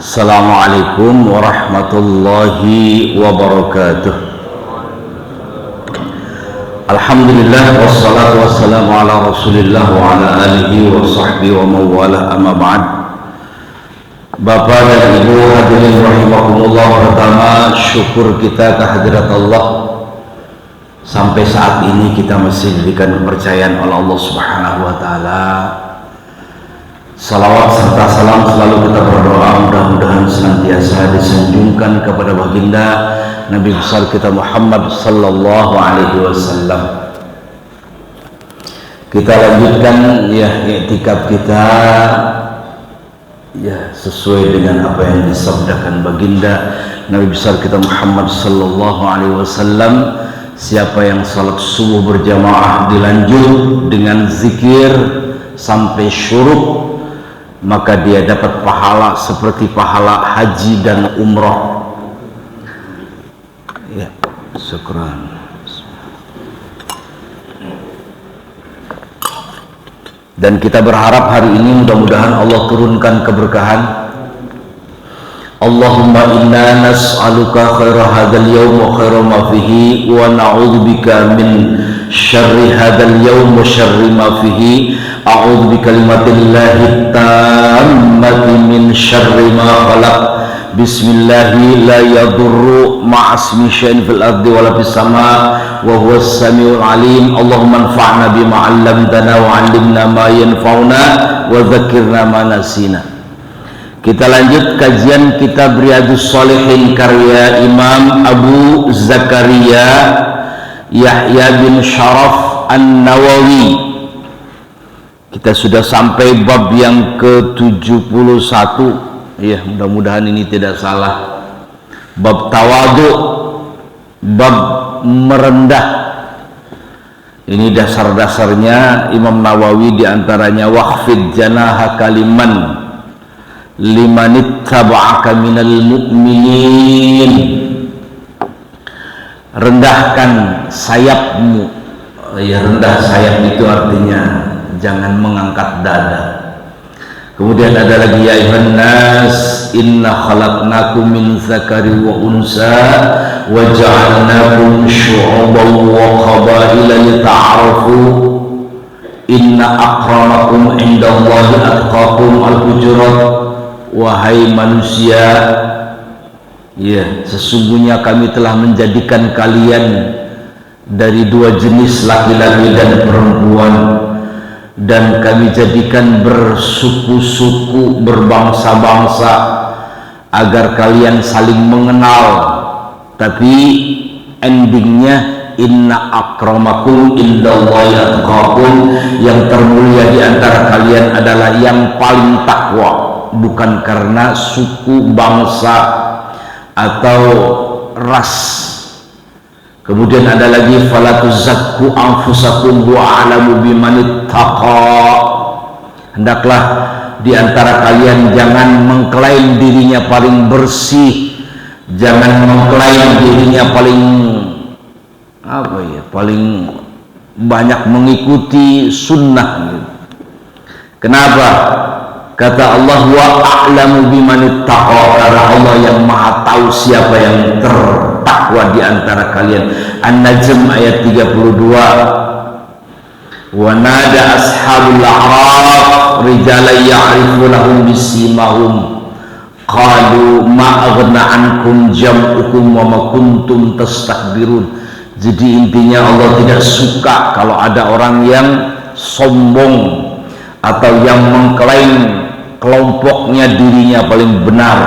Assalamualaikum warahmatullahi wabarakatuh. Alhamdulillah wassalatu wassalamu ala rasulillah wa ala alihi wa sahbihi wa mawala amma ba'd. Bapak dan Ibu hadirin rahimakumullah, pertama syukur kita kehadirat Allah. Sampai saat ini kita masih diberikan kepercayaan oleh Allah Subhanahu wa taala. Salawat serta salam selalu kita berdoa mudah-mudahan senantiasa disanjungkan kepada baginda Nabi besar kita Muhammad sallallahu alaihi wasallam. Kita lanjutkan i'tikaf kita sesuai dengan apa yang disabdakan baginda Nabi besar kita Muhammad sallallahu alaihi wasallam. Siapa yang salat subuh berjamaah dilanjut dengan zikir sampai syuruk, maka dia dapat pahala seperti pahala haji dan umrah. Ya, syukran. Dan kita berharap hari ini mudah-mudahan Allah turunkan keberkahan. Allahumma inna nas'aluka khaira hadzal yawm wa khaira ma fihi wa na'udzubika min syarri hadzal yawm wa syarri ma fihi. A'udzu bikalimatillahit tammati min syarri ma khalaq. Bismillahi la yadurru ma'asmi syai'in fil ardi wa la fis sama' wa huwas samiul alim. Allahumma anfa'na bima 'allamtana wa 'allimna ma yanfa'una wa dzakkirna ma nasina. Kita lanjut kajian kitab Riyadhus Shalihin karya Imam Abu Zakaria Yahya bin Sharaf An-Nawawi. Kita sudah sampai bab yang ke-71. Ya, mudah-mudahan ini tidak salah. Bab tawadhu, bab merendah. Ini dasar-dasarnya Imam Nawawi, diantaranya waqfid janaha kaliman limanittaba'aka minal mu'minin. Rendahkan sayapmu. Rendah sayap itu artinya jangan mengangkat dada. Kemudian ada lagi ya ayuhan nas inna khalaqnakum min dzakarin wa unsa wa ja'alnakum syu'uban wa qabaila lita'arafu inna akramakum indallahi atqakum. Al-Hujurat. Wahai manusia, sesungguhnya kami telah menjadikan kalian dari dua jenis, laki-laki dan perempuan, dan kami jadikan bersuku-suku, berbangsa-bangsa, agar kalian saling mengenal. Tapi endingnya inna akramakum indallahi atqakum, yang termulia di antara kalian adalah yang paling takwa. Bukan karena suku, bangsa, atau ras. Kemudian ada lagi fala tuzakku anfusakum wa a'lamu bimanittaqa. Hendaklah di antara kalian jangan mengklaim dirinya paling bersih, jangan mengklaim dirinya paling banyak mengikuti sunnah. Kenapa? Kata Allah wa a'lamu bimanittaqa, karena Allah yang maha tahu siapa yang tertakwa di antara kalian. An-Najm ayat 32. Wa nada ashabul a'raf rijalan ya'rifunahum bisimahum qalu ma aghna ankum jam'ukum wa ma kuntum tastakbirun. Jadi intinya Allah tidak suka kalau ada orang yang sombong atau yang mengklaim kelompoknya dirinya paling benar.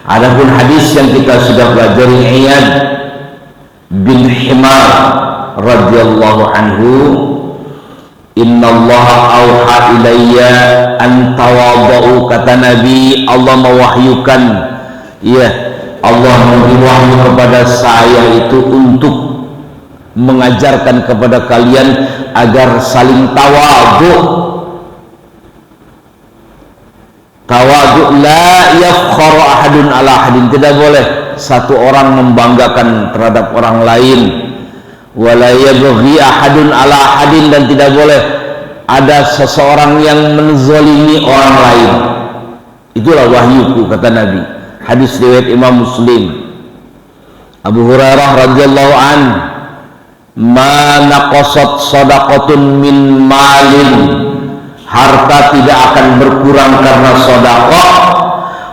Adapun hadis yang kita sudah pelajari, Iyad bin Himar radhiyallahu anhu, innallaha auha ilayya an tawadhu, kata Nabi, Allah mewahyukan, Allah memberi wahyu kepada saya itu untuk mengajarkan kepada kalian agar saling tawadhu. Tawadhu la yafkharu ahadun ala ahadin, tidak boleh satu orang membanggakan terhadap orang lain. Wala yabghi ahadun ala ahadin, dan tidak boleh ada seseorang yang menzalimi orang lain. Itulah wahyuku, kata Nabi. Hadis riwayat Imam Muslim. Abu Hurairah radhiyallahu an, ma naqasat shadaqatun min malin, harta tidak akan berkurang karena sedekah.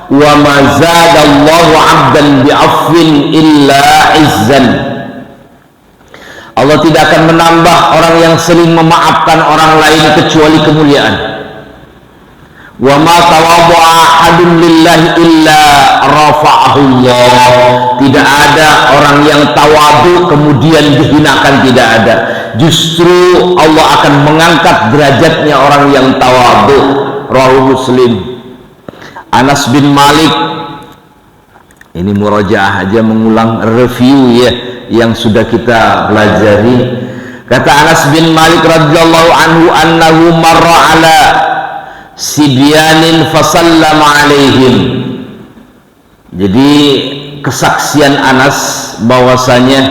Wa ma zadallahu 'abdan bi'afwin illa izzan, Allah tidak akan menambah orang yang sering memaafkan orang lain kecuali kemuliaan. Wa ma tawadda'a ahadun lillahi illa rafa'ahu Allah, tidak ada orang yang tawadu kemudian dihinakan, tidak ada. Justru Allah akan mengangkat derajatnya orang yang tawadu. Rawahu Muslim. Anas bin Malik, ini murajaah aja, mengulang review ya yang sudah kita pelajari. Kata Anas bin Malik radhiyallahu anhu, annahu marra ala sibyanin fasallama alaihim. Jadi kesaksian Anas bahwasanya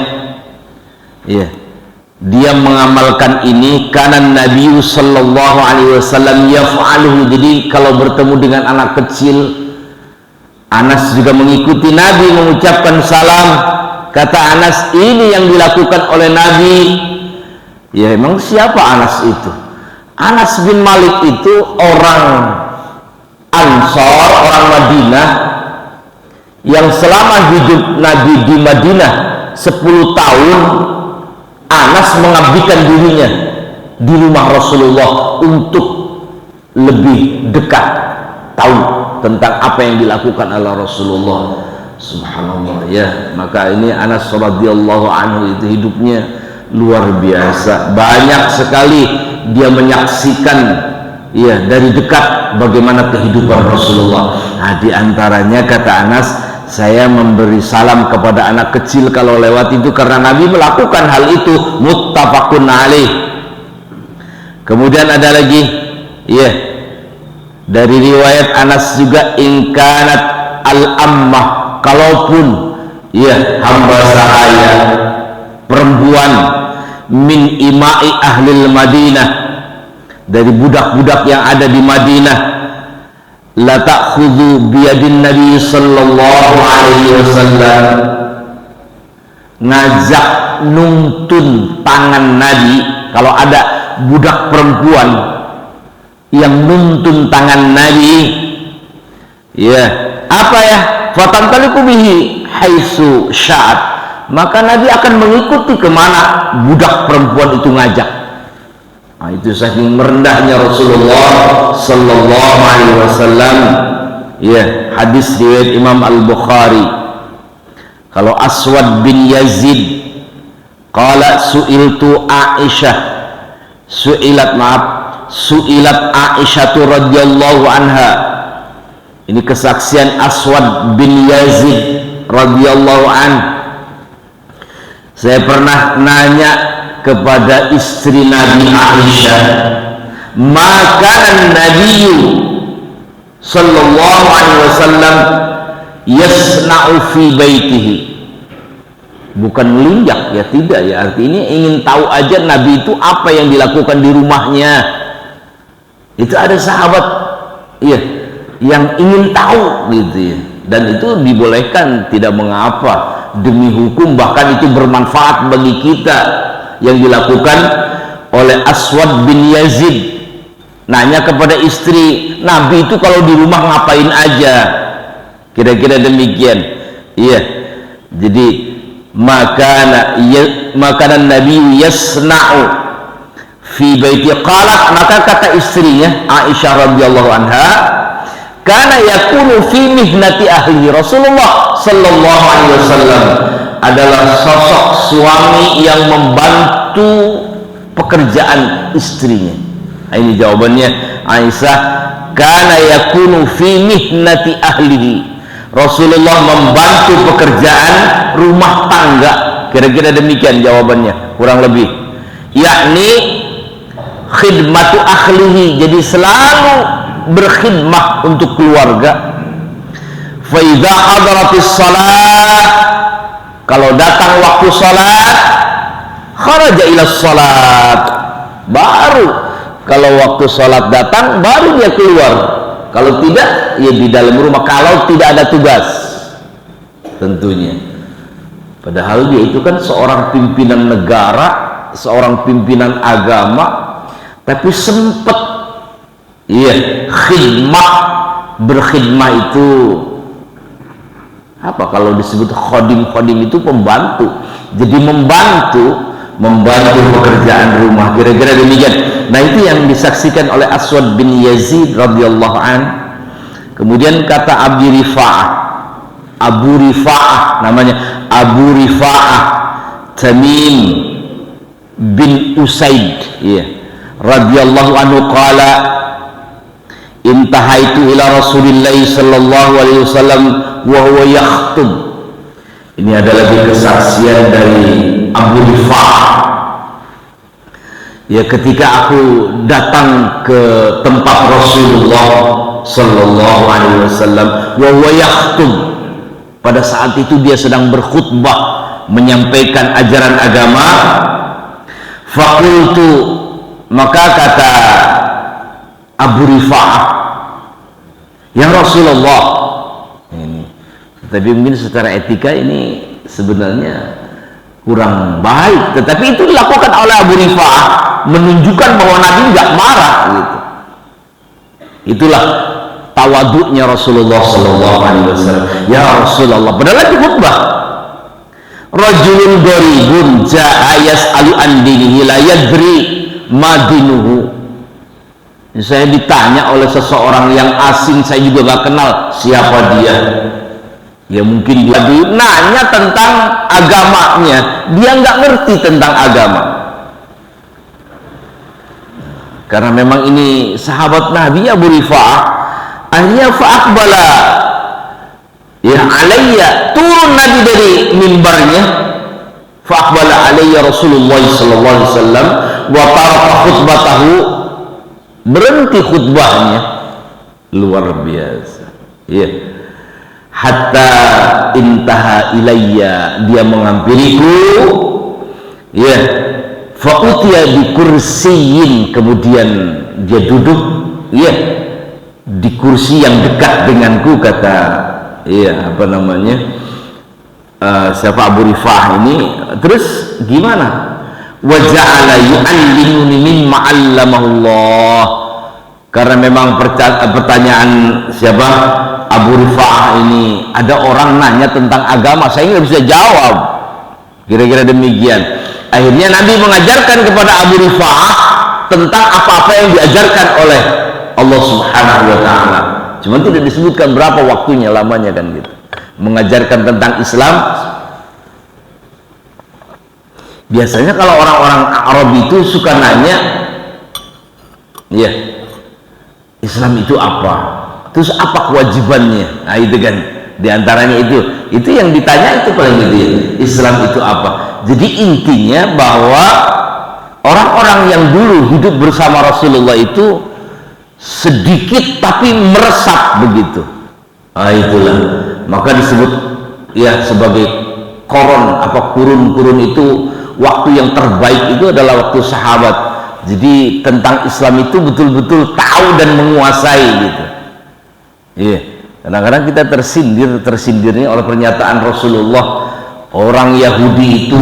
ya, dia mengamalkan ini karena Nabi sallallahu alaihi wasallam yaf'aluhu. Jadi kalau bertemu dengan anak kecil, Anas juga mengikuti Nabi mengucapkan salam. Kata Anas, ini yang dilakukan oleh Nabi. Ya, emang siapa Anas itu? Anas bin Malik itu orang Ansor, orang Madinah, yang selama hidup Nabi di Madinah 10 tahun Anas mengabdikan dirinya di rumah Rasulullah untuk lebih dekat tahu tentang apa yang dilakukan oleh Rasulullah. Subhanallah ya. Maka ini Anas radhiyallahu anhu itu hidupnya luar biasa, banyak sekali dia menyaksikan ya dari dekat bagaimana kehidupan Rasulullah. Nah, di antaranya kata Anas, saya memberi salam kepada anak kecil kalau lewat itu karena Nabi melakukan hal itu. Muttafaqun alaih. Kemudian ada lagi ya, dari riwayat Anas juga, ingkanat al-ammah, kalaupun ya hamba sahaya perempuan, min imai ahlil Madinah, dari budak-budak yang ada di Madinah, la ta'khudhu biyadin Nabi sallallahu alaihi wasallam, ngajak nuntun tangan Nabi. Kalau ada budak perempuan yang nuntun tangan Nabi, ya apa ya, fatantaliku bihi haitsu sya'at, maka Nabi akan mengikuti kemana budak perempuan itu ngajak. Nah, itu saking merendahnya Rasulullah sallallahu alaihi wasallam. Ya, hadis riwayat Imam Al-Bukhari. Kalau Aswad bin Yazid qala su'iltu Aisyah, su'ilat Aisyah radhiyallahu anha. Ini kesaksian Aswad bin Yazid radhiyallahu anhu. Saya pernah nanya kepada istri Nabi Aisyah, maka Nabi sallallahu alaihi wasallam yasna'u fi baitihi, bukan linjak ya, tidak ya, artinya ingin tahu aja Nabi itu apa yang dilakukan di rumahnya. Itu ada sahabat ya yang ingin tahu gitu ya, dan itu dibolehkan, tidak mengapa, demi hukum, bahkan itu bermanfaat bagi kita. Yang dilakukan oleh Aswad bin Yazid, nanya kepada istri Nabi itu kalau di rumah ngapain aja, kira-kira demikian. Iya, jadi makanan Nabi yasna'u fi baiti, qalat, maka kata istrinya Aisyah radhiyallahu anha, kana yakunu fi mihnati ahli. Rasulullah sallallahu alaihi wasallam adalah sosok suami yang membantu pekerjaan istrinya. Nah, ini jawabannya Aisyah, kana yakunu fi mihnati ahlihi, Rasulullah membantu pekerjaan rumah tangga, kira-kira demikian jawabannya kurang lebih, yakni khidmatu ahlihi, jadi selalu berkhidmah untuk keluarga. Fa idza hadaratis salat, kalau datang waktu salat, kharaja ila salat, baru kalau waktu salat datang baru dia keluar. Kalau tidak, ya di dalam rumah. Kalau tidak ada tugas, tentunya. Padahal dia itu kan seorang pimpinan negara, seorang pimpinan agama, tapi sempat, iya, khidmah, berkhidmah itu apa? Kalau disebut khodim itu pembantu. Jadi membantu pekerjaan rumah, kira-kira demikian. Nah, itu yang disaksikan oleh Aswad bin Yazid radhiyallahu an. Kemudian kata Abu Rifa'ah namanya, Abu Rifa'ah Tamim bin Usaid, ya, radhiyallahu anhu qala intahaitu ila Rasulillah sallallahu alaihi wasallam wa huwa yakhtub. Ini adalah kesaksian dari Abu Rifa'ah. Ya, ketika aku datang ke tempat Rasulullah sallallahu alaihi wasallam wa huwa yakhtub, pada saat itu dia sedang berkhutbah menyampaikan ajaran agama. Faqultu, maka kata Abu Rifa'ah, ya Rasulullah, ini tapi mungkin secara etika ini sebenarnya kurang baik, tetapi itu dilakukan oleh Abu Rifa'ah menunjukkan bahwa Nabi nggak marah gitu. Itulah tawaduknya Rasulullah sallallahu alaihi wasallam. Ya Rasulullah, padahal lagi khutbah. Rajulun gharibun jaa yas'alu an dinihi la yadri ma dinuhu. Saya ditanya oleh seseorang yang asing, saya juga nggak kenal siapa dia. Ya mungkin dia nanya tentang agamanya, dia nggak ngerti tentang agama. Karena memang ini sahabat Nabi Abu Rifa'ah, akhirnya fa'aqbala ya alayya, turun Nabi dari mimbarnya, fa'aqbala alayya Rasulullah sallallahu alaihi wasallam wa taraka khutbatahu, berhenti khutbahnya, luar biasa, ya. Hatta intaha ilayya, dia menghampiriku, ya. Fa'utiya bi kursiyin, kemudian dia duduk, ya, di kursi yang dekat denganku, kata, ya, apa namanya, siapa Abu Rifa'ah ini. Terus gimana? Wa ja'ala yu'allimuni mimma 'allamahullah. Karena memang pertanyaan siapa Abu Rifa'ah ini, ada orang nanya tentang agama, saya nggak bisa jawab, kira-kira demikian. Akhirnya Nabi mengajarkan kepada Abu Rifa'ah tentang apa-apa yang diajarkan oleh Allah Subhanahu wa ta'ala. Cuma tidak disebutkan berapa waktunya, lamanya kan gitu. Mengajarkan tentang Islam. Biasanya kalau orang-orang Arab itu suka nanya, ya, Islam itu apa? Terus apa kewajibannya? Nah, itu kan diantaranya itu yang ditanya, itu paling gitu ya. Islam itu apa? Jadi intinya bahwa orang-orang yang dulu hidup bersama Rasulullah itu sedikit tapi meresap begitu. Nah, itulah maka disebut ya sebagai kurun itu, waktu yang terbaik itu adalah waktu sahabat. Jadi tentang Islam itu betul-betul tahu dan menguasai gitu. Iya. Kadang-kadang kita tersindirnya oleh pernyataan Rasulullah. Orang Yahudi itu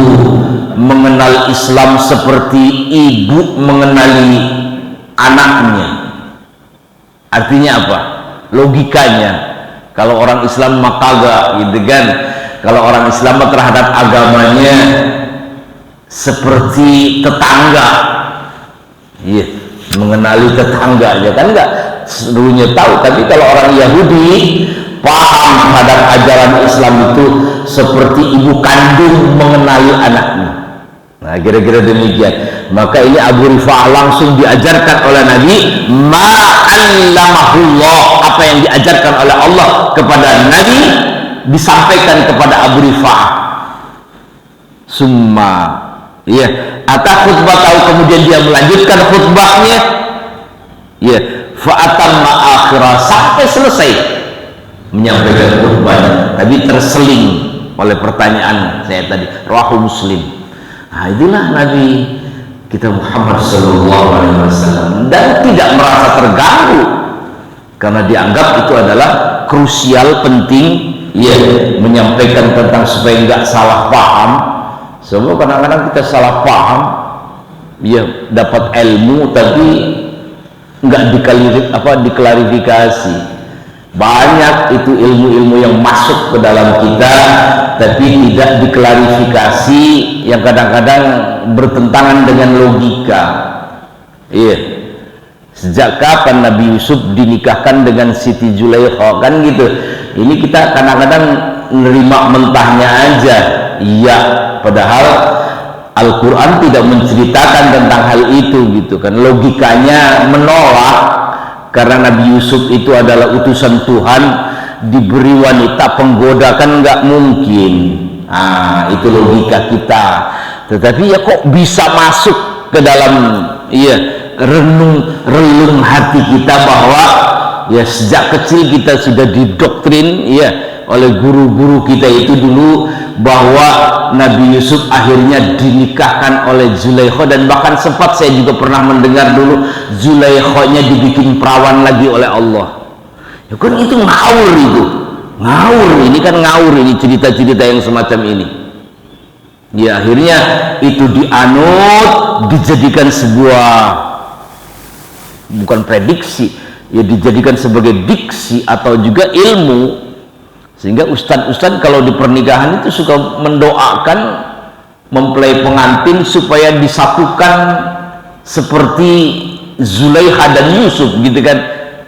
mengenal Islam seperti ibu mengenali anaknya. Artinya apa? Logikanya, kalau orang Islam mah kagak gitu kan. Kalau orang Islam terhadap agamanya seperti tetangga. Iya, mengenali tetangganya kan enggak seluruhnya tahu. Tapi kalau orang Yahudi paham terhadap ajaran Islam itu seperti ibu kandung mengenali anaknya. Nah, kira-kira demikian. Maka ini Abu Rifa'ah langsung diajarkan oleh Nabi ma'allamahullah, apa yang diajarkan oleh Allah kepada Nabi disampaikan kepada Abu Rifa'ah. Summa, ya, khutbah tahu, kemudian dia melanjutkan khutbahnya, ya, fa'atamma akhirah, sampai selesai menyampaikan khutbahnya. Tapi terseling oleh pertanyaan saya tadi, rawahu Muslim. Nah, itulah Nabi kita Muhammad sallallahu alaihi wasallam, dan tidak merasa terganggu karena dianggap itu adalah krusial, penting, ya, menyampaikan tentang supaya nggak salah paham. Semua kadang-kadang kita salah paham, ya, dapat ilmu tapi nggak diklarifikasi. Banyak itu ilmu-ilmu yang masuk ke dalam kita tapi tidak diklarifikasi, yang kadang-kadang bertentangan dengan logika. Iya. Sejak kapan Nabi Yusuf dinikahkan dengan Siti Zulaikha, kan gitu. Ini kita kadang-kadang nerima mentahnya aja. Iya, padahal Al-Quran tidak menceritakan tentang hal itu gitu kan. Logikanya menolak, karena Nabi Yusuf itu adalah utusan Tuhan, diberi wanita penggoda kan nggak mungkin. Itu logika kita. Tetapi ya kok bisa masuk ke dalam, iya, relung hati kita bahwa ya sejak kecil kita sudah didoktrin, ya, oleh guru-guru kita itu dulu, bahwa Nabi Yusuf akhirnya dinikahkan oleh Zulaikha, dan bahkan sempat saya juga pernah mendengar dulu Zulaikhanya dibikin perawan lagi oleh Allah. Ya kan itu ngawur, ini kan ngawur, ini cerita-cerita yang semacam ini. Ya akhirnya itu dianut, dijadikan sebuah, bukan prediksi, ya dijadikan sebagai diksi atau juga ilmu. Sehingga ustadz-ustadz kalau di pernikahan itu suka mendoakan mempelai pengantin supaya disatukan seperti Zulaikha dan Yusuf, gitu kan.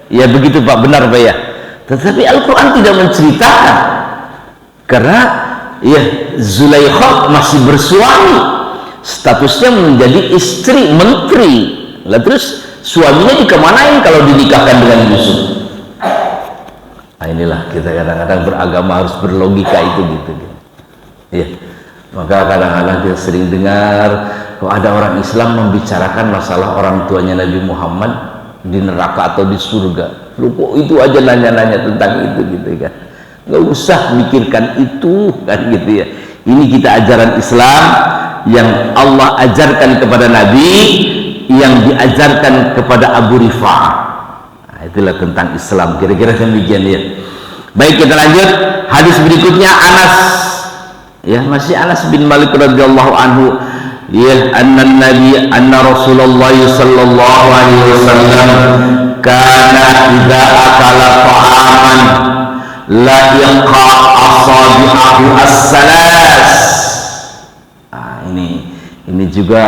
Ya begitu Pak, benar Pak ya. Tetapi Al-Quran tidak menceritakan, karena ya Zulaikha masih bersuami, statusnya menjadi istri menteri. Lah terus suaminya dikemanain kalau dinikahkan dengan Yusuf? Inilah kita kadang-kadang beragama harus berlogika itu gitu. Ya, maka kadang-kadang kita sering dengar kalau ada orang Islam membicarakan masalah orang tuanya Nabi Muhammad di neraka atau di surga. Lu kok itu aja nanya-nanya tentang itu gitu kan? Nggak usah mikirkan itu kan gitu ya. Ini kita ajaran Islam yang Allah ajarkan kepada Nabi, yang diajarkan kepada Abu Rifa'ah. Itulah tentang Islam, kira-kira demikian ya. Baik, kita lanjut hadis berikutnya. Anas, ya, masih Anas bin Malik radhiyallahu anhu, ya, anna Rasulullah sallallahu alaihi wasallam kana idza akala ta'aman la yaqa asabi'ahu as-salas. Ini juga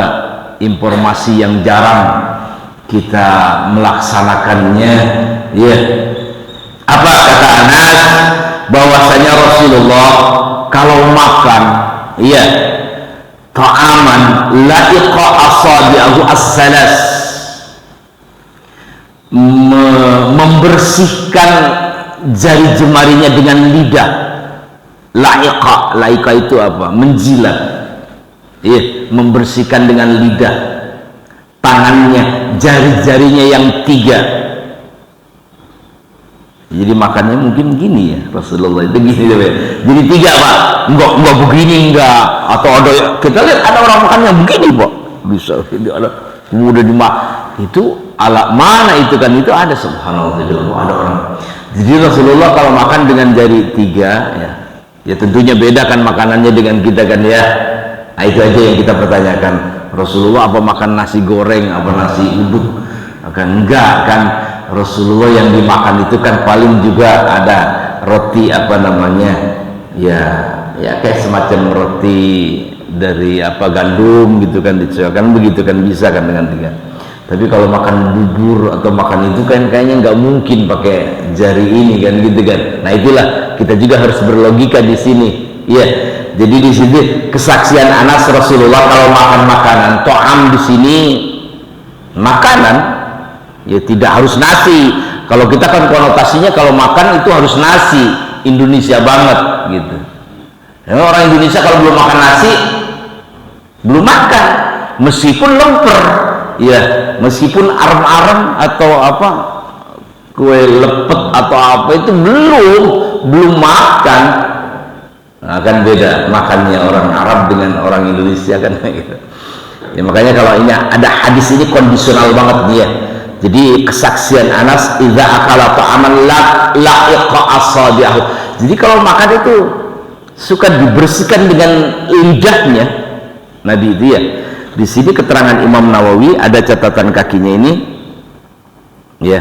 informasi yang jarang kita melaksanakannya, ya. Apa kata Anas? Bahwasanya Rasulullah kalau makan, ya, ta'aman la'iqa asabi'ahu as-salas, membersihkan jari jemarinya dengan lidah. La'iqa itu apa? Menjilat, ya, membersihkan dengan lidah. Tangannya, jari-jarinya yang 3. Jadi makannya mungkin gini ya, Rasulullah itu gini ya. Jadi 3 Pak, enggak begini enggak, atau ada, kita lihat ada orang makan yang begini Pak, bisa ini ada udah itu ala mana itu kan, itu ada, subhanallah, ada orang. Jadi Rasulullah kalau makan dengan jari 3 ya tentunya beda kan makanannya dengan kita kan ya. Nah, itu aja yang kita pertanyakan. Rasulullah apa makan nasi goreng, apa nasi uduk? Akan enggak kan, Rasulullah yang dimakan itu kan paling juga ada roti apa namanya, ya kayak semacam roti dari apa gandum gitu kan, dicobakan begitu kan, bisa kan dengan 3. Tapi kalau makan bubur atau makan itu kan kayaknya nggak mungkin pakai jari ini kan gitu kan. Nah itulah kita juga harus berlogika di sini, ya. Jadi di sini kesaksian Anas, Rasulullah kalau makan makanan, to'am di sini makanan, ya tidak harus nasi. Kalau kita kan konotasinya kalau makan itu harus nasi, Indonesia banget gitu. Ya, orang Indonesia kalau belum makan nasi belum makan, meskipun lemper, ya, meskipun arem-arem atau apa, kue lepet atau apa itu belum makan. Nah, kan beda makannya orang Arab dengan orang Indonesia kan gitu. Ya makanya kalau ini ada hadis ini kondisional banget dia. Jadi kesaksian Anas, idza akala ta'aman la'iqa asabi'ahu. Jadi kalau makan itu suka dibersihkan dengan lidahnya Nabi itu ya. Di sini keterangan Imam Nawawi, ada catatan kakinya ini ya.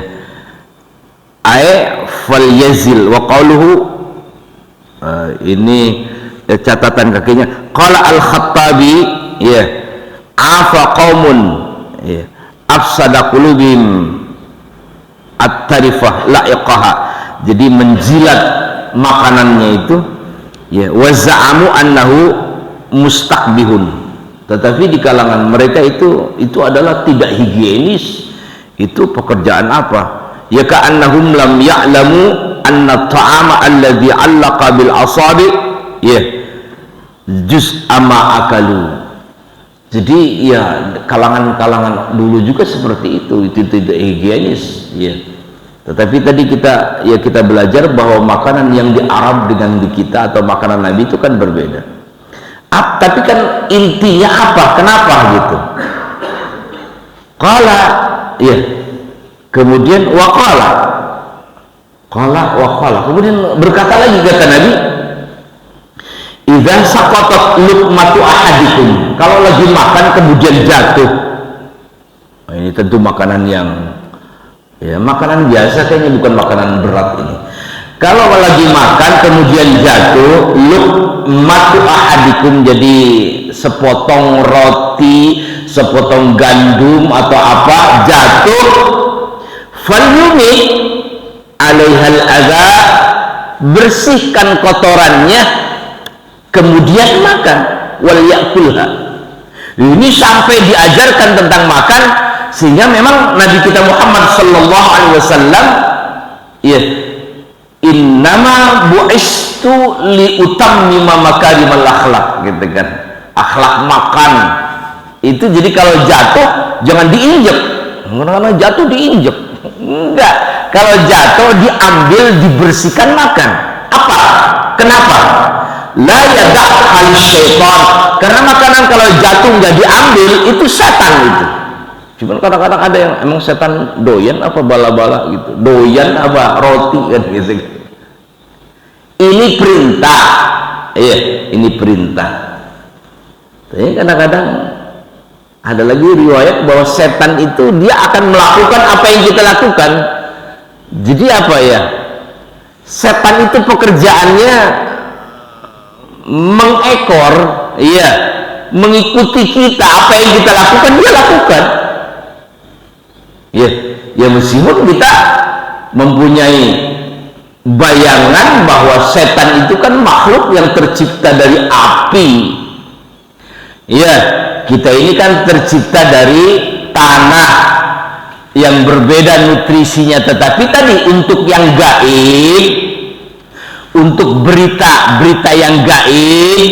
Ai fal yazil wa qaluhu, ini catatan kakinya. Qala al-Khattabi ya, afa qaumun ya afsada qulubihim at-tarifah la'iqaha. Jadi menjilat makanannya itu ya, wa za'amu annahu mustaqbihun. Tetapi di kalangan mereka itu adalah tidak higienis. Itu pekerjaan apa? Ya ka'annahum lam ya'lamu anna ta'ama alladhi 'allaqa bil asabi ya juz'a ma akalu. Jadi ya kalangan-kalangan dulu juga seperti itu tidak higienis ya. Tetapi tadi kita belajar bahwa makanan yang di Arab dengan di kita atau makanan Nabi itu kan berbeda. Tapi kan intinya apa? Kenapa gitu? Qala ya. Kemudian waqala. Kemudian berkata lagi kata Nabi, idza saqatat luqmatu ahadikum, kalau lagi makan kemudian jatuh. Nah, ini tentu makanan yang ya makanan biasa, kayaknya bukan makanan berat ini. Kalau lagi makan kemudian jatuh luqmatu ahadikum, jadi sepotong roti, sepotong gandum atau apa jatuh, falyumi alaihal adza, bersihkan kotorannya kemudian makan, wal yakulha. Ini sampai diajarkan tentang makan, sehingga memang Nabi kita Muhammad sallallahu alaihi wasallam ya, innama bu'istu li utammima makarimal akhlak, gitu kan. Akhlak makan itu, jadi kalau jatuh jangan diinjek. Karena jatuh diinjek, enggak. Kalau jatuh diambil, dibersihkan, makan. Apa? Kenapa? La yada'hal syaitan, karena makanan kalau jatuh nggak diambil itu setan itu. Cuman kadang-kadang ada yang emang setan doyan apa bala-bala gitu, doyan apa roti kan gitu. Ini perintah, iya, ini perintah. Tapi kadang-kadang ada lagi riwayat bahwa setan itu dia akan melakukan apa yang kita lakukan. Jadi apa ya? Setan itu pekerjaannya mengekor, iya, mengikuti kita, apa yang kita lakukan dia lakukan. Ya meskipun kita mempunyai bayangan bahwa setan itu kan makhluk yang tercipta dari api. Ya, kita ini kan tercipta dari tanah yang berbeda nutrisinya, tetapi tadi untuk yang gaib, untuk berita-berita yang gaib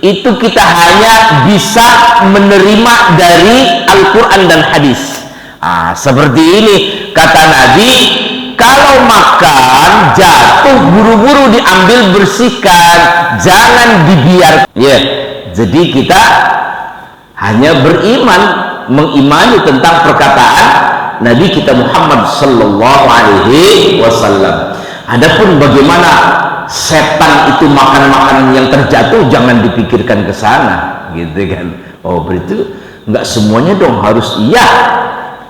itu kita hanya bisa menerima dari Al-Quran dan hadis. Seperti ini kata Nabi, kalau makan jatuh buru-buru diambil, bersihkan, jangan dibiarkan ya. Jadi kita hanya beriman, mengimani tentang perkataan Nabi kita Muhammad sallallahu alaihi wasallam. Adapun bagaimana setan itu makan makanan yang terjatuh, jangan dipikirkan ke sana gitu kan. Oh, berarti nggak semuanya dong harus iya.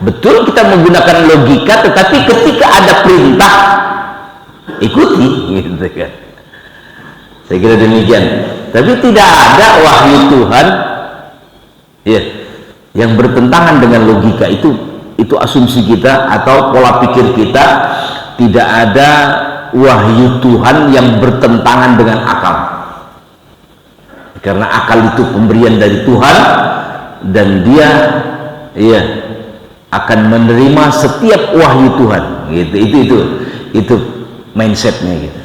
Betul kita menggunakan logika, tetapi ketika ada perintah ikuti gitu kan. Saya kira demikian. Tapi tidak ada wahyu Tuhan ya yang bertentangan dengan logika itu asumsi kita atau pola pikir kita. Tidak ada wahyu Tuhan yang bertentangan dengan akal, karena akal itu pemberian dari Tuhan dan dia ya akan menerima setiap wahyu Tuhan gitu. Itu mindsetnya gitu.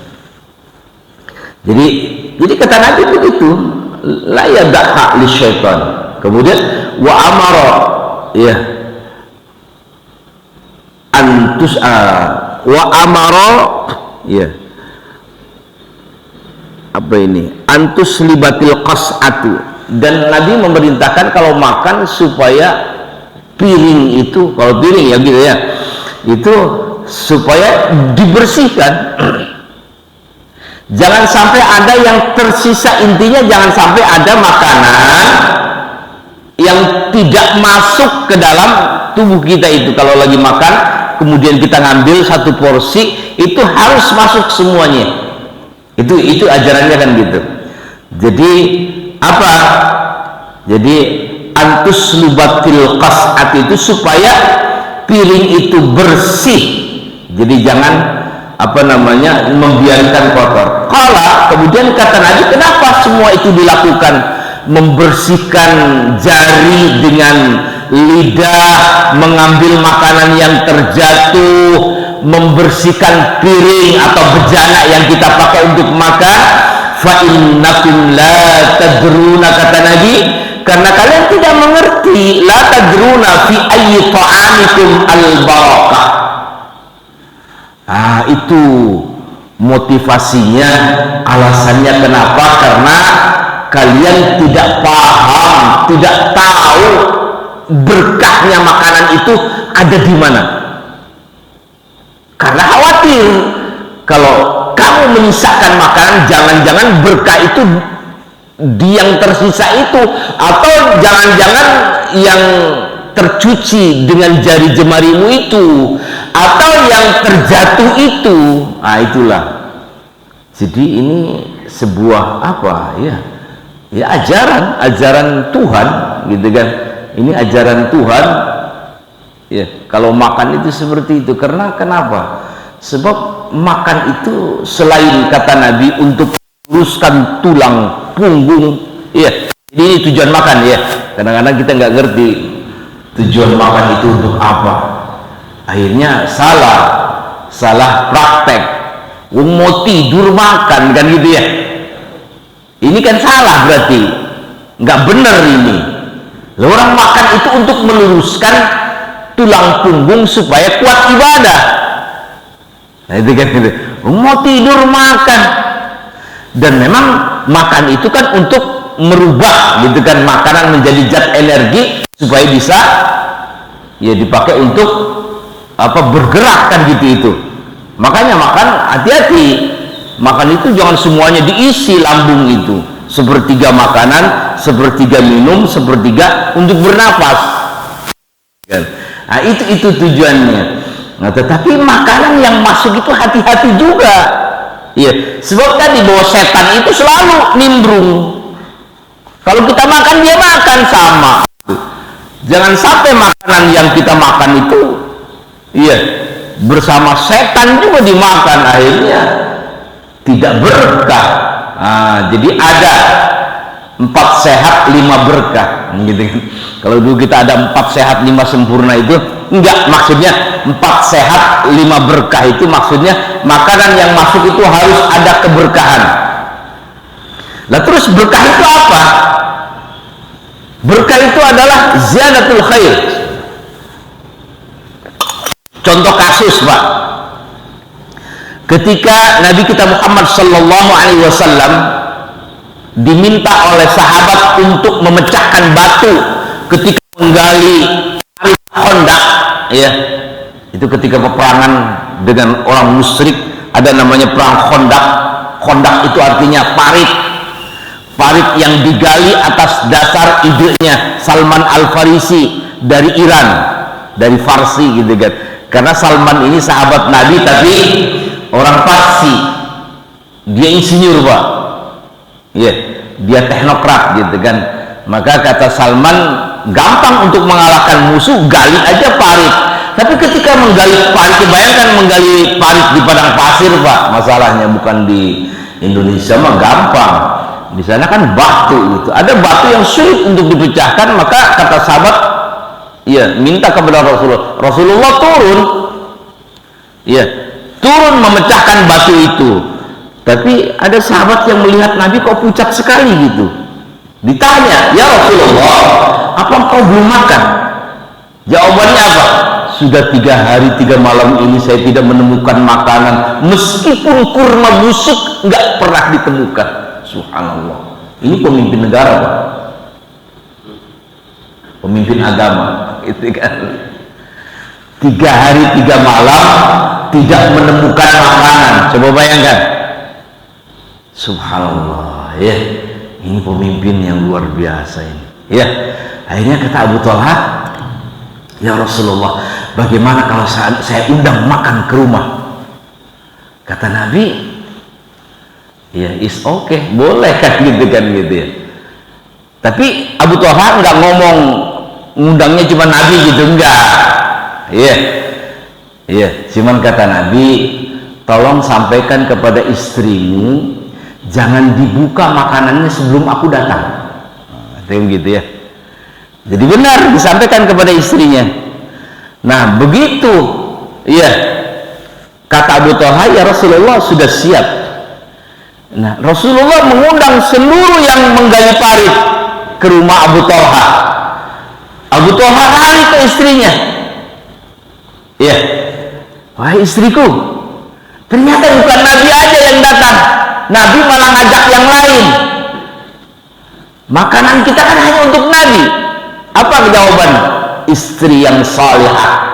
Jadi kata Nabi begitu, la yadha li syaitan. Kemudian wa amara ya antus wa amara ya apa ini antus libatil qas'atu, dan Nabi memerintahkan kalau makan supaya piring itu, kalau piring ya gitu ya, itu supaya dibersihkan. Jangan sampai ada yang tersisa, intinya jangan sampai ada makanan yang tidak masuk ke dalam tubuh kita itu. Kalau lagi makan kemudian kita ngambil satu porsi, itu harus masuk semuanya. Itu ajarannya kan gitu. Jadi apa? Jadi antus lubatil qas'at itu supaya piring itu bersih. Jadi jangan membiarkan kotor. Kemudian kata Nabi, kenapa semua itu dilakukan? Membersihkan jari dengan lidah, mengambil makanan yang terjatuh, membersihkan piring atau bejana yang kita pakai untuk makan. Fa innakum la tadruna, kata Nabi, karena kalian tidak mengerti, la tadruna fi ayyi ta'amikum al-barakah. Itu motivasinya, alasannya kenapa? Karena kalian tidak paham, tidak tahu berkahnya makanan itu ada di mana. Karena khawatir kalau kamu menyisakan makanan, jangan-jangan berkah itu di yang tersisa itu, atau jangan-jangan yang tercuci dengan jari jemarimu itu, atau yang terjatuh itu. Itulah. Jadi ini sebuah ajaran Tuhan gitu kan. Ini ajaran Tuhan ya, kalau makan itu seperti itu. Karena kenapa? Sebab makan itu selain kata Nabi untuk meluruskan tulang punggung ya. Jadi ini tujuan makan ya. Kadang-kadang kita nggak ngerti tujuan makan itu untuk apa. Akhirnya salah praktek. Mau tidur makan kan gitu ya. Ini kan salah, berarti nggak benar ini. Orang makan itu untuk meluruskan tulang punggung supaya kuat ibadah. Itu kan gitu. Mau tidur makan, dan memang makan itu kan untuk merubah gitu kan makanan menjadi zat energi supaya bisa ya dipakai untuk bergerak kan gitu itu. Makanya makan hati-hati. Makan itu jangan semuanya diisi lambung itu. Sepertiga makanan, sepertiga minum, sepertiga untuk bernapas. Itu tujuannya. Tetapi makanan yang masuk itu hati-hati juga. Iya, sebab tadi bahwa setan itu selalu nimbrung. Kalau kita makan, dia makan sama. Jangan sampai makanan yang kita makan itu bersama setan juga dimakan, akhirnya tidak berkah. Jadi ada 4 sehat 5 berkah gitu kan. Kalau dulu kita ada 4 sehat 5 sempurna, itu enggak, maksudnya 4 sehat 5 berkah itu maksudnya makanan yang masuk itu harus ada keberkahan. Nah terus berkah itu apa? Berkah itu adalah ziyadatul khair. Contoh kasus, Pak, ketika Nabi kita Muhammad sallallahu alaihi wasallam diminta oleh sahabat untuk memecahkan batu ketika menggali Khandaq ya, itu ketika peperangan dengan orang musyrik, ada namanya perang Khandaq. Khandaq itu artinya parit yang digali atas dasar idenya Salman Al-Farisi dari Iran, dari Farsi gitu kan. Karena Salman ini sahabat Nabi tapi orang Parsi, dia insinyur, Pak. Iya, dia teknokrat gitu kan. Maka kata Salman, gampang untuk mengalahkan musuh, gali aja parit. Tapi ketika menggali parit, bayangkan menggali parit di padang pasir, Pak. Masalahnya bukan di Indonesia mah gampang. Di sana kan batu gitu. Ada batu yang sulit untuk dipecahkan, maka kata sahabat, minta kepada Rasulullah. Rasulullah turun memecahkan batu itu. Tapi ada sahabat yang melihat Nabi kok pucat sekali gitu. Ditanya, ya Rasulullah, apa engkau belum makan? Jawabannya apa? Sudah 3 hari 3 malam ini saya tidak menemukan makanan, meskipun kurma busuk nggak pernah ditemukan. Subhanallah. Ini pemimpin negara, Pak. pemimpin agama, itu kan 3 hari 3 malam tidak menemukan makanan. Coba bayangkan, subhanallah ya, ini pemimpin yang luar biasa ini ya. Akhirnya kata Abu Talha, ya Rasulullah, bagaimana kalau saya undang makan ke rumah? Kata Nabi, ya is okay, boleh kan gitu ya. Tapi Abu Talha nggak ngomong ngundangnya cuma Nabi gitu, enggak. Iya, cuman kata Nabi, tolong sampaikan kepada istrimu, jangan dibuka makanannya sebelum aku datang. Begitu ya. Jadi benar disampaikan kepada istrinya. Nah begitu, iya, kata Abu Talha, ya Rasulullah sudah siap. Nah Rasulullah mengundang seluruh yang menggali parit ke rumah Abu Talha. Abu Talha lari ke istrinya. Ya, wahai istriku, ternyata bukan Nabi aja yang datang, Nabi malah ngajak yang lain. Makanan kita kan hanya untuk Nabi. Apa jawaban istri yang salihah?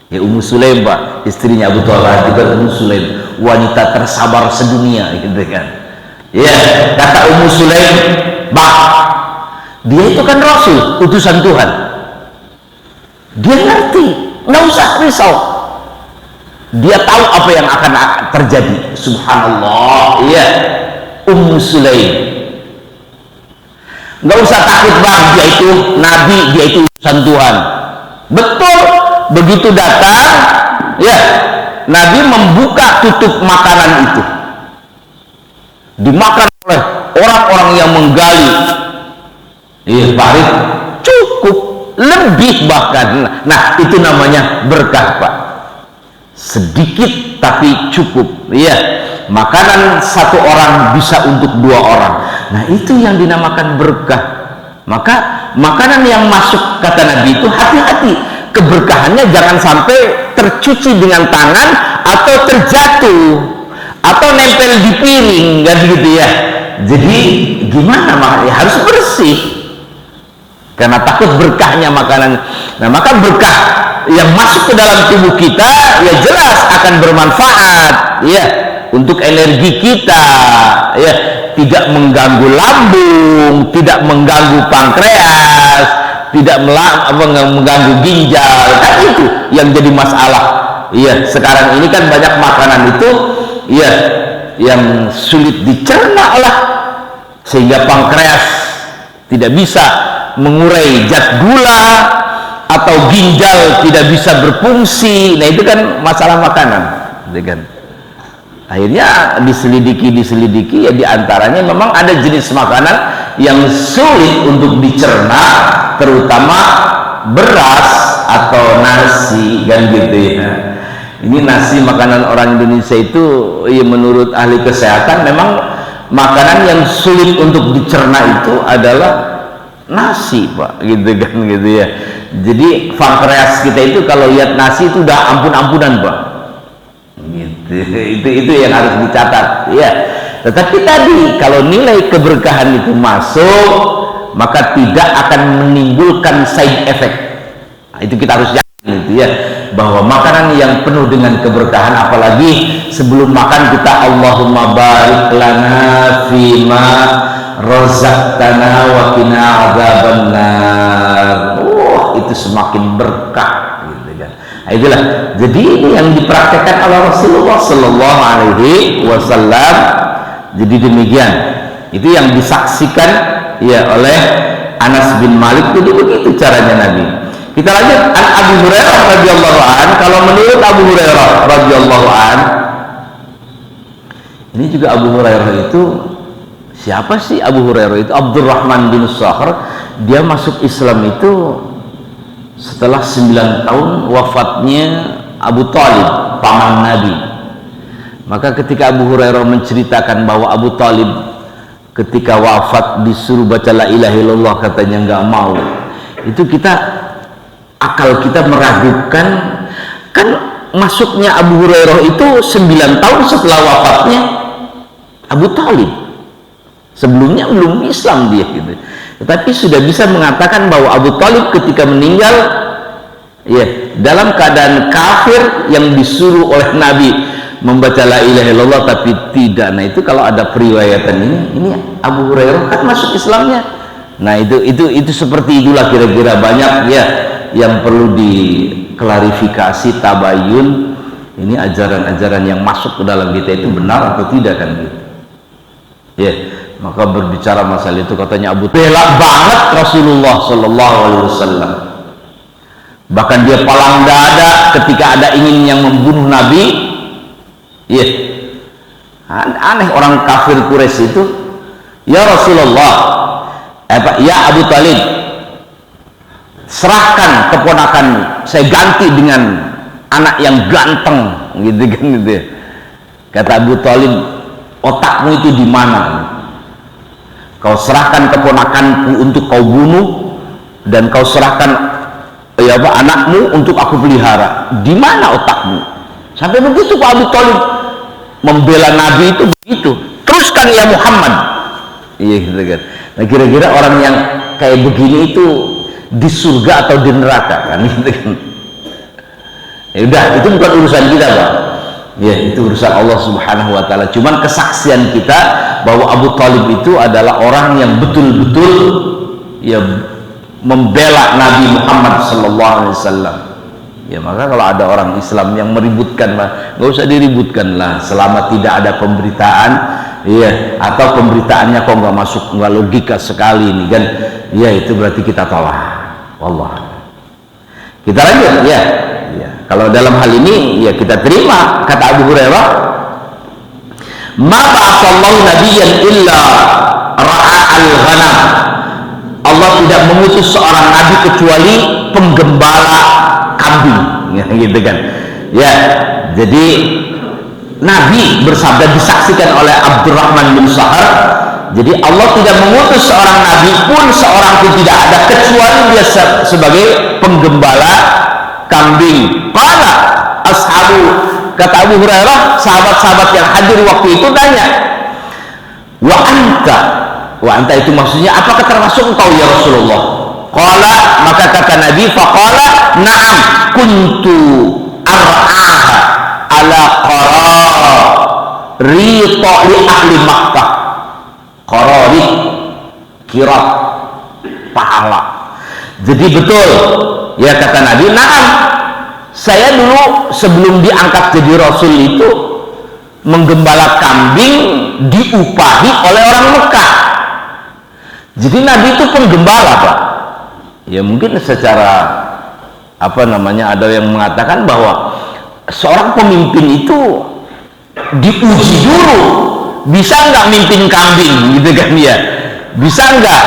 Ya Ummu Sulaim, Pak, istrinya Abu Talha juga Ummu Sulaim, wanita tersabar sedunia gitu kan. Ya, kata Ummu Sulaim, Pak, dia itu kan Rasul, utusan Tuhan. Dia ngerti, nggak usah risau. Dia tahu apa yang akan terjadi. Subhanallah, iya, Ummu Sulaim. Nggak usah takut bang, dia itu Nabi, dia itu utusan Tuhan. Betul, begitu datang, ya, Nabi membuka tutup makanan itu. Dimakan oleh orang-orang yang menggali. Iya, parit cukup, lebih bahkan. Nah itu namanya berkah, Pak. Sedikit tapi cukup. Iya, makanan satu orang bisa untuk 2 orang. Nah itu yang dinamakan berkah. Maka makanan yang masuk, kata Nabi, itu hati-hati, keberkahannya jangan sampai tercuci dengan tangan atau terjatuh atau nempel di piring, kan gitu ya. Jadi gimana, makanya harus bersih karena takut berkahnya makanan. Nah maka berkah yang masuk ke dalam tubuh kita ya jelas akan bermanfaat ya untuk energi kita ya, tidak mengganggu lambung, tidak mengganggu pankreas, tidak mengganggu ginjal. Kan itu yang jadi masalah. Iya, sekarang ini kan banyak makanan itu ya yang sulit dicerna lah, sehingga pankreas tidak bisa mengurai zat gula atau ginjal tidak bisa berfungsi. Nah itu kan masalah makanan, gitu kan. Akhirnya diselidiki ya, diantaranya memang ada jenis makanan yang sulit untuk dicerna, terutama beras atau nasi, kan gitu ya. Ini nasi, makanan orang Indonesia itu ya, menurut ahli kesehatan memang makanan yang sulit untuk dicerna itu adalah nasi, Pak, gitu kan, gitu ya. Jadi pankreas kita itu kalau lihat nasi itu udah ampun-ampunan, Pak, gitu. Itu yang harus dicatat ya. Tetapi tadi kalau nilai keberkahan itu masuk, maka tidak akan menimbulkan side effect. Nah, itu kita harus yakin itu ya, bahwa makanan yang penuh dengan keberkahan, apalagi sebelum makan kita Allahumma barik lana fima razaqtana wa qina adzabannar. Itu semakin berkah gitu kan. Nah, itulah. Jadi ini yang dipraktekkan oleh Rasulullah sallallahu alaihi wasallam. Jadi demikian. Itu yang disaksikan ya oleh Anas bin Malik. Jadi begitu caranya Nabi. Kita lanjut, an Abu Hurairah radhiyallahu an. Kalau menurut Abu Hurairah radhiyallahu an, ini juga Abu Hurairah itu siapa sih? Abu Hurairah itu Abdurrahman bin Sakhr. Dia masuk Islam itu setelah 9 tahun wafatnya Abu Talib, paman Nabi. Maka ketika Abu Hurairah menceritakan bahwa Abu Talib ketika wafat disuruh baca la ilaha illallah, katanya nggak mau. Itu akal kita meragukan, kan masuknya Abu Hurairah itu 9 tahun setelah wafatnya Abu Talib. Sebelumnya belum Islam dia gitu. Tetapi sudah bisa mengatakan bahwa Abu Thalib ketika meninggal ya dalam keadaan kafir yang disuruh oleh Nabi membaca la ilaha illallah tapi tidak. Nah itu kalau ada periwayatan ini Abu Hurairah kan masuk Islamnya. Nah itu seperti itulah kira-kira, banyak ya yang perlu diklarifikasi, tabayun. Ini ajaran-ajaran yang masuk ke dalam kita itu benar atau tidak kan gitu. Ya, maka berbicara masalah itu katanya Abu bela banget Rasulullah Shallallahu Alaihi Wasallam. Bahkan dia palang dada ketika ada ingin yang membunuh Nabi. Ya, aneh orang kafir Quraisy itu. Ya Rasulullah, ya Abu Thalib, serahkan keponakan saya ganti dengan anak yang ganteng, gitu kan gitu ya. Kata Abu Thalib, otakmu itu di mana? Kau serahkan keponakanku untuk kau bunuh dan kau serahkan anakmu untuk aku pelihara. Di mana otakmu? Sampai begitu Pak Abu Thalib membela Nabi itu begitu. Teruskan ya Muhammad. Iya gitu kan. Nah kira-kira orang yang kayak begini itu di surga atau di neraka kan gitu kan. Ya udah, itu bukan urusan kita Pak. Ya itu urusan Allah Subhanahu wa taala. Cuman kesaksian kita bahwa Abu Thalib itu adalah orang yang betul-betul ya membela Nabi Muhammad sallallahu alaihi wasallam. Ya maka kalau ada orang Islam yang meributkan, nggak usah diributkan lah, selama tidak ada pemberitaan, ya atau pemberitaannya kok nggak masuk, nggak logika sekali ini kan, ya itu berarti kita tolak. Wallah. Kita lanjut ya. Kalau dalam hal ini ya kita terima kata Abu Hurairah, ma ba'atsallahu nabiyyan illa ra'al ghanam. Allah tidak mengutus seorang nabi kecuali penggembala kambing, ya, gitu kan. Ya, jadi Nabi bersabda, disaksikan oleh Abdurrahman bin Sahar. Jadi Allah tidak mengutus seorang nabi pun, seorang pun tidak ada kecuali dia sebagai penggembala kambing. Qala ashabu, kata Abu Hurairah, sahabat-sahabat yang hadir waktu itu tanya, wa anta itu maksudnya apakah termasuk engkau ya Rasulullah? Qala, maka kata Nabi, faqala na'am kuntu ar'aha ala qararita li ahli Makkah. Qararit, kirat, pahala. Jadi betul ya kata Nabi, na'am, saya dulu sebelum diangkat jadi Rasul itu menggembala kambing diupahi oleh orang Mekah. Jadi Nabi itu penggembala Pak. Ya mungkin secara apa namanya, ada yang mengatakan bahwa seorang pemimpin itu diuji dulu, bisa nggak mimpin kambing gitu kan ya, bisa nggak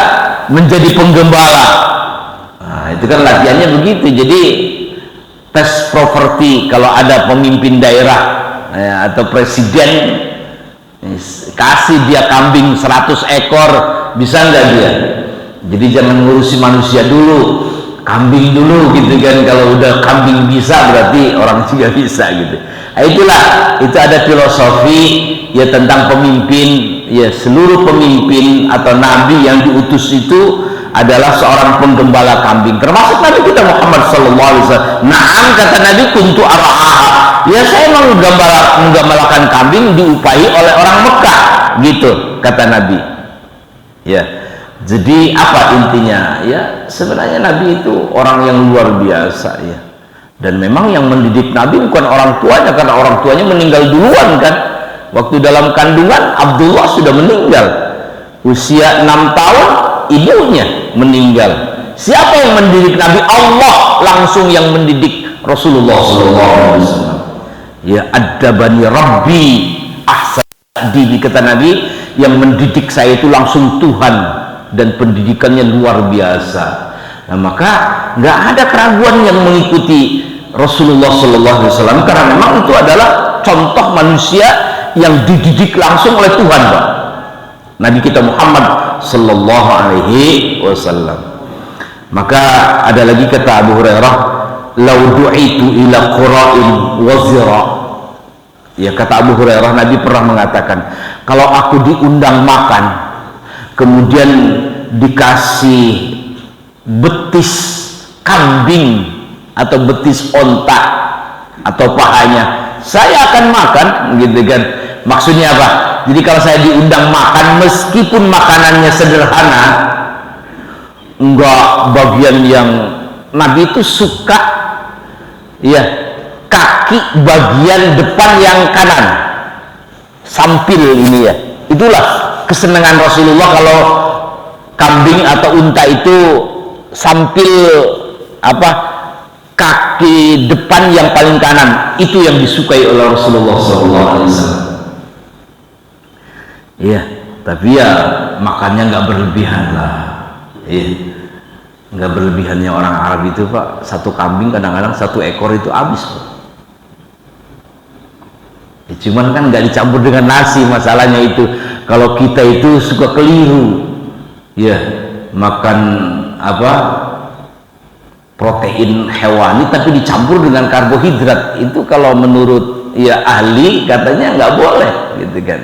menjadi penggembala. Nah itu kan latihannya begitu. Jadi tes properti, kalau ada pemimpin daerah ya, atau presiden, kasih dia kambing 100 ekor, bisa nggak dia? Jadi jangan ngurusi manusia dulu, kambing dulu gitu kan. Kalau udah kambing bisa, berarti orang juga bisa gitu. Nah, itulah, itu ada filosofi ya tentang pemimpin. Ya seluruh pemimpin atau nabi yang diutus itu adalah seorang penggembala kambing, termasuk Nabi kita Muhammad sallallahu alaihi wasallam. Na'am, kata Nabi, kuntu ara'aha, ya saya menggembalakan kambing diupahi oleh orang Mekah gitu kata Nabi. Ya jadi apa intinya? Ya sebenarnya Nabi itu orang yang luar biasa ya. Dan memang yang mendidik Nabi bukan orang tuanya, karena orang tuanya meninggal duluan kan. Waktu dalam kandungan Abdullah sudah meninggal, usia 6 tahun ibunya meninggal. Siapa yang mendidik Nabi? Allah langsung yang mendidik Rasulullah SAW. Ya adabani Rabbi ahsan didi, kata Nabi, yang mendidik saya itu langsung Tuhan, dan pendidikannya luar biasa. Nah maka nggak ada keraguan yang mengikuti Rasulullah SAW, karena memang itu adalah contoh manusia yang dididik langsung oleh Tuhan Pak, Nabi kita Muhammad sallallahu alaihi wasallam. Maka ada lagi kata Abu Hurairah, lau du'itu ila qura'in wazira. Ya kata Abu Hurairah, Nabi pernah mengatakan, kalau aku diundang makan, kemudian dikasih betis kambing atau betis onta atau pahanya, saya akan makan, gitu kan. Maksudnya apa? Jadi kalau saya diundang makan, meskipun makanannya sederhana, enggak bagian yang Nabi itu suka, ya, kaki bagian depan yang kanan, sampil ini ya. Itulah kesenangan Rasulullah kalau kambing atau unta itu sampil apa, kaki depan yang paling kanan, itu yang disukai oleh Rasulullah SAW. Iya, tapi ya makannya nggak berlebihan lah. Iya, nggak berlebihannya orang Arab itu Pak. Satu kambing kadang-kadang satu ekor itu habis Pak. Ya, cuman kan nggak dicampur dengan nasi, masalahnya itu. Kalau kita itu suka keliru, ya, makan apa, protein hewani tapi dicampur dengan karbohidrat, itu kalau menurut ya ahli katanya nggak boleh, gitu kan.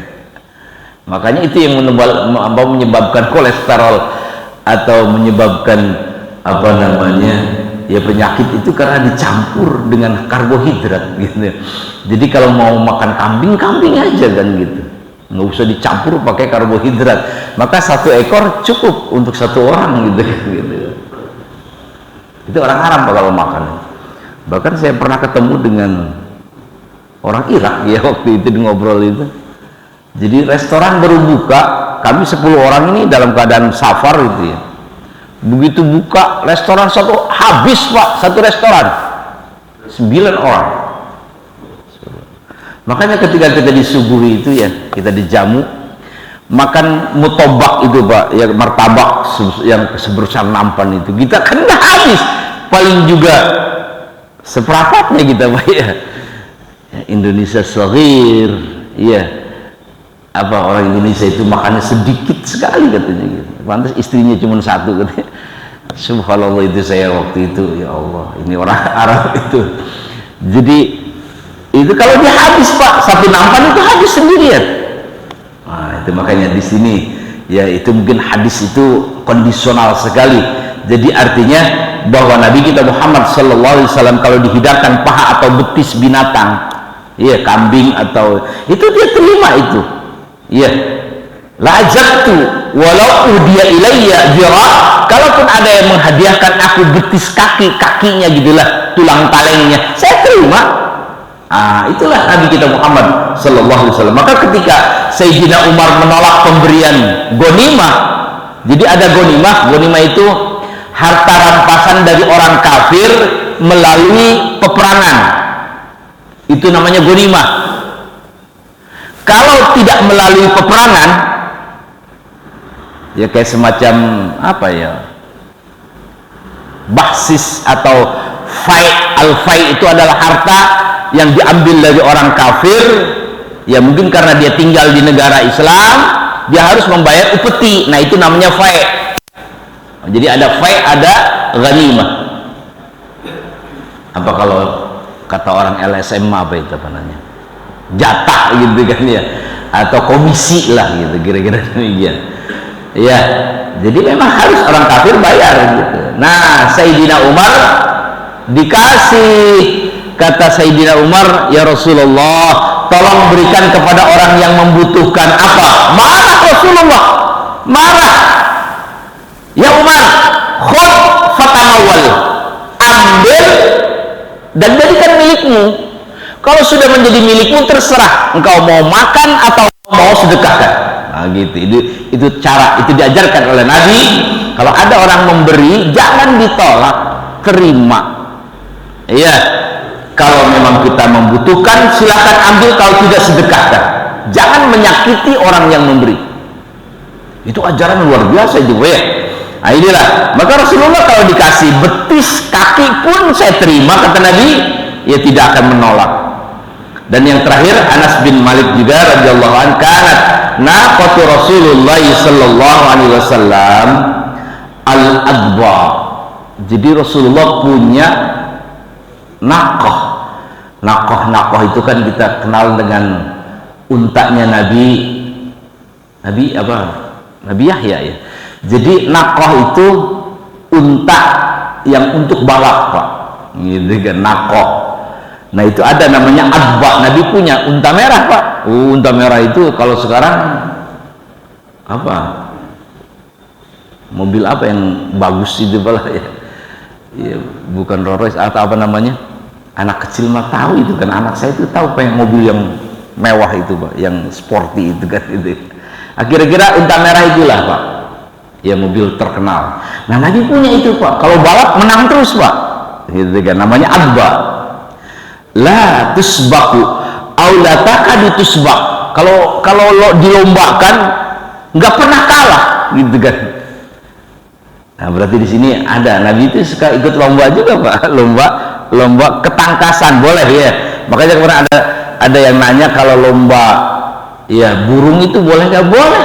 Makanya itu yang menyebabkan kolesterol atau menyebabkan apa namanya ya penyakit itu, karena dicampur dengan karbohidrat, gitu. Jadi kalau mau makan kambing aja kan, gitu, nggak usah dicampur pakai karbohidrat, maka satu ekor cukup untuk satu orang, gitu. Itu orang Arab kalau makan. Bahkan saya pernah ketemu dengan orang Irak ya waktu itu, di ngobrol itu. Jadi restoran baru buka, kami 10 orang ini dalam keadaan safar itu ya. Begitu buka restoran satu, habis Pak, satu restoran 9 orang. Makanya ketika kita disuguhi itu ya, kita dijamu makan mutobak itu Pak, ya, martabak yang sebesar nampan itu, kita kena habis, paling juga seperempatnya kita Pak ya. Indonesia Shagir, ya, apa, orang Indonesia itu makannya sedikit sekali katanya, gitu. Pantas istrinya cuma satu katanya. Subhanallah, itu saya waktu itu, ya Allah, ini orang Arab itu. Jadi itu kalau dia habis Pak, satu nampan itu habis sendirian. Nah, itu makanya di sini ya, itu mungkin hadis itu kondisional sekali. Jadi artinya bahwa Nabi kita Muhammad SAW kalau dihidangkan paha atau betis binatang, ya, kambing atau itu, dia terima itu. Ya, lajatu walau udia ilayya jira, kalaupun ada yang menghadiahkan aku betis kakinya gitulah, tulang talengnya, saya terima. Itulah Nabi kita Muhammad sallallahu alaihi wasallam. Maka ketika Sayyidina Umar menolak pemberian ghanimah, jadi ada ghanimah itu harta rampasan dari orang kafir melalui peperangan, itu namanya ghanimah. Kalau tidak melalui peperangan, ya kayak semacam apa ya, baksis atau al-fai itu adalah harta yang diambil dari orang kafir, ya mungkin karena dia tinggal di negara Islam, dia harus membayar upeti. Nah, itu namanya fai. Jadi ada fai, ada ghanimah. Apa kalau kata orang LSM apa itu apa namanya? Jatah gitu kan ya, atau komisi lah gitu, kira-kira demikian. Ya, jadi memang harus orang kafir bayar gitu. Nah, Sayyidina Umar dikasih, kata Sayyidina Umar, ya Rasulullah, tolong berikan kepada orang yang membutuhkan. Apa? Marah Rasulullah, marah. Ya Umar, khud fatamawal, ambil dan jadikan milikmu. Kalau sudah menjadi milikmu, terserah engkau mau makan atau mau sedekahkan. Nah, gitu. Itu cara, itu diajarkan oleh Nabi. Kalau ada orang memberi, jangan ditolak, terima. Iya. Kalau memang kita membutuhkan, silakan ambil. Kalau tidak, sedekahkan. Jangan menyakiti orang yang memberi. Itu ajaran luar biasa juga ya. Nah, inilah. Maka Rasulullah kalau dikasih betis kaki pun saya terima, kata Nabi, ya tidak akan menolak. Dan yang terakhir, Anas bin Malik juga radhiyallahu anhu, kanat naqatu Rasulullah sallallahu alaihi wasallam al-adba. Jadi Rasulullah punya naqah. Naqah itu kan kita kenal dengan untanya Nabi apa? Nabi Yahya ya. Jadi nakoh itu unta yang untuk balap, Pak. Gitu kan, nakoh. Nah itu ada namanya adba. Nabi punya unta merah, Pak. Unta merah itu kalau sekarang apa? Mobil apa yang bagus itu pala ya? Ya bukan Rolls Royce atau apa namanya? Anak kecil mah tahu itu kan. Anak saya itu tahu pengen mobil yang mewah itu, Pak, yang sporty itu kan itu. Kira-kira unta merah itulah, Pak. Ya mobil terkenal. Nah Nabi punya itu, Pak. Kalau balap menang terus, Pak. Gitu kan, namanya adba. La tusbaku aulataka ditusbak. Kalau lo dilombakan nggak pernah kalah, gitu kan. Nah berarti di sini ada Nabi itu suka ikut lomba juga, Pak. Lomba ketangkasan boleh ya. Makanya kemarin ada yang nanya kalau lomba ya burung itu boleh nggak? Boleh.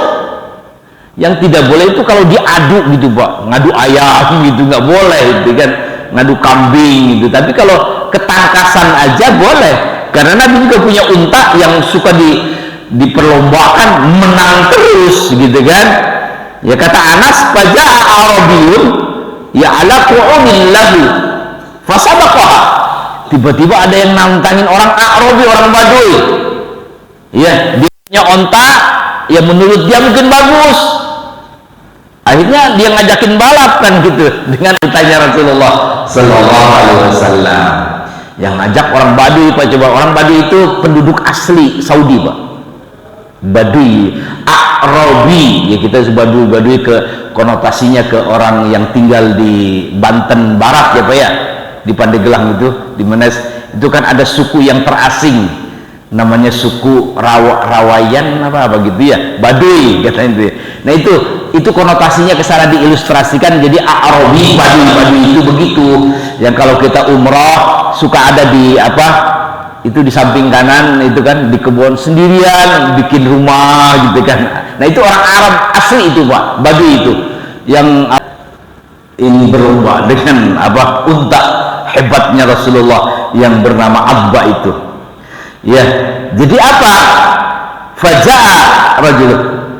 Yang tidak boleh itu kalau diadu gitu, Pak, ngadu ayam gitu nggak boleh, gitu kan, ngadu kambing gitu. Tapi kalau ketangkasan aja boleh, karena Nabi juga punya unta yang suka diperlombakan menang terus, gitu kan. Ya kata Anas, faja'a arabiyun ya ala qu'umin lahu fasabaqaha. Tiba-tiba ada yang nantangin orang Arabi, orang Baduy. Ya, dia punya unta ya menurut dia mungkin bagus. Akhirnya dia ngajakin balap kan gitu dengan untanya Rasulullah Sallallahu Alaihi Wasallam. Yang ngajak orang Baduy, Pak. Coba orang Baduy itu penduduk asli Saudi, Pak. Baduy, Arabi, ya kita Baduy ke konotasinya ke orang yang tinggal di Banten Barat ya, Pak ya, di Pandeglang itu, di Menes itu kan ada suku yang terasing, namanya suku Rawayan apa gitu ya, Baduy katanya itu. Nah itu konotasinya ke sana diilustrasikan jadi Arabi, Baduy itu begitu. Yang kalau kita umrah suka ada di apa itu di samping kanan itu kan di kebun sendirian bikin rumah gitu kan. Nah itu orang Arab asli itu, Pak, Baduy itu yang ini berlomba dengan apa unta hebatnya Rasulullah yang bernama Abba itu. Ya, jadi apa? Faja'a rajul.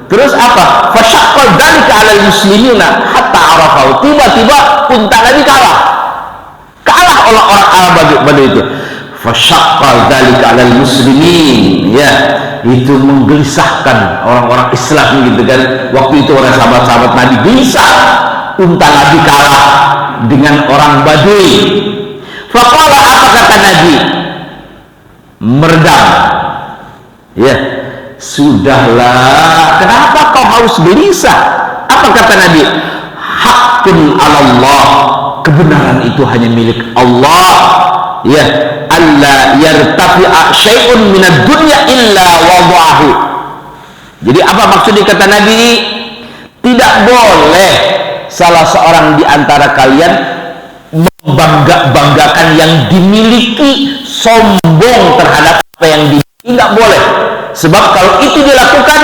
Terus apa? Fasyaqqal dzalika 'alal muslimina hatta arafahu. Tiba-tiba unta Nabi kalah oleh orang Arab Baduy itu. Fasyaqqal dzalika 'alal muslimin. Ya, itu menggelisahkan orang-orang Islam gitu kan. Waktu itu orang sahabat-sahabat Nabi gelisah unta Nabi kalah dengan orang Baduy. Faqala, apa kata Nabi? Meredam. Ya, sudahlah, kenapa kau harus gelisah? Apa kata Nabi? Haqqun 'alallah, kebenaran itu hanya milik Allah. Ya, alla yartafi'a syai'un minad dunya illa wada'ahu. Jadi apa maksudnya kata Nabi? Tidak boleh salah seorang di antara kalian membanggakan yang dimiliki, sombong terhadap apa yang dimiliki, tidak boleh. Sebab kalau itu dilakukan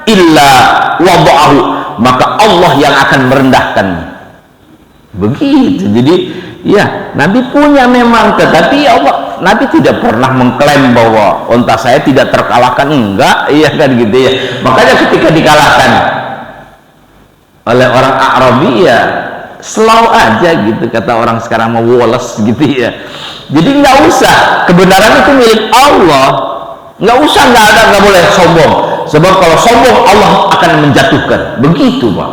illa wada'ahu, maka Allah yang akan merendahkannya. Begitu. Jadi ya Nabi punya memang, tetapi Allah, Nabi tidak pernah mengklaim bahwa unta saya tidak terkalahkan, enggak, iya kan gitu ya. Makanya ketika dikalahkan oleh orang Arabi ya slow aja gitu, kata orang sekarang mau woles gitu ya. Jadi nggak usah, kebenaran itu milik Allah, nggak usah, nggak boleh sombong, sebab kalau sombong Allah akan menjatuhkan. Begitu, Pak.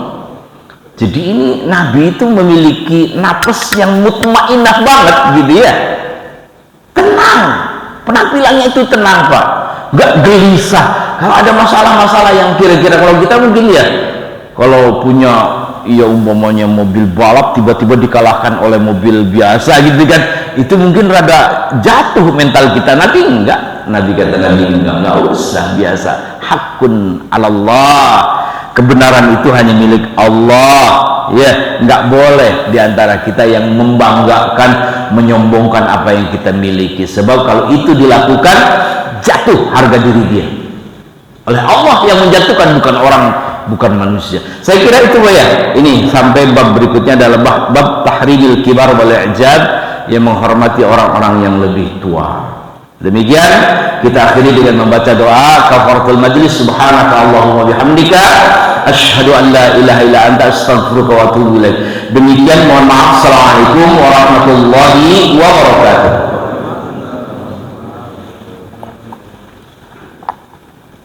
Jadi ini Nabi itu memiliki nafas yang mutmainah banget gitu ya, tenang, penampilannya itu tenang, Pak, nggak gelisah. Kalau ada masalah-masalah yang kira-kira kalau kita mungkin ya, kalau punya ya umpamanya mobil balap tiba-tiba dikalahkan oleh mobil biasa gitu kan, itu mungkin rada jatuh mental kita. Nabi enggak, Nabi kata Nabi enggak usah, biasa. Hakun 'alallah, kebenaran itu hanya milik Allah. Ya, enggak boleh diantara kita yang membanggakan, menyombongkan apa yang kita miliki, sebab kalau itu dilakukan jatuh harga diri dia oleh Allah yang menjatuhkan, bukan orang, bukan manusia. Saya kira itu, Pak ya. Ini sampai bab berikutnya adalah bab tahrimil kibar wal i'jab, yang menghormati orang-orang yang lebih tua. Demikian kita akhiri dengan membaca doa kafaratul majlis. Subhanaka Allahumma bihamdika asyhadu an la ilaha illa anta astaghfiruka wa atubu ilaik. Demikian, mohon maaf. Assalamualaikum warahmatullahi wabarakatuh.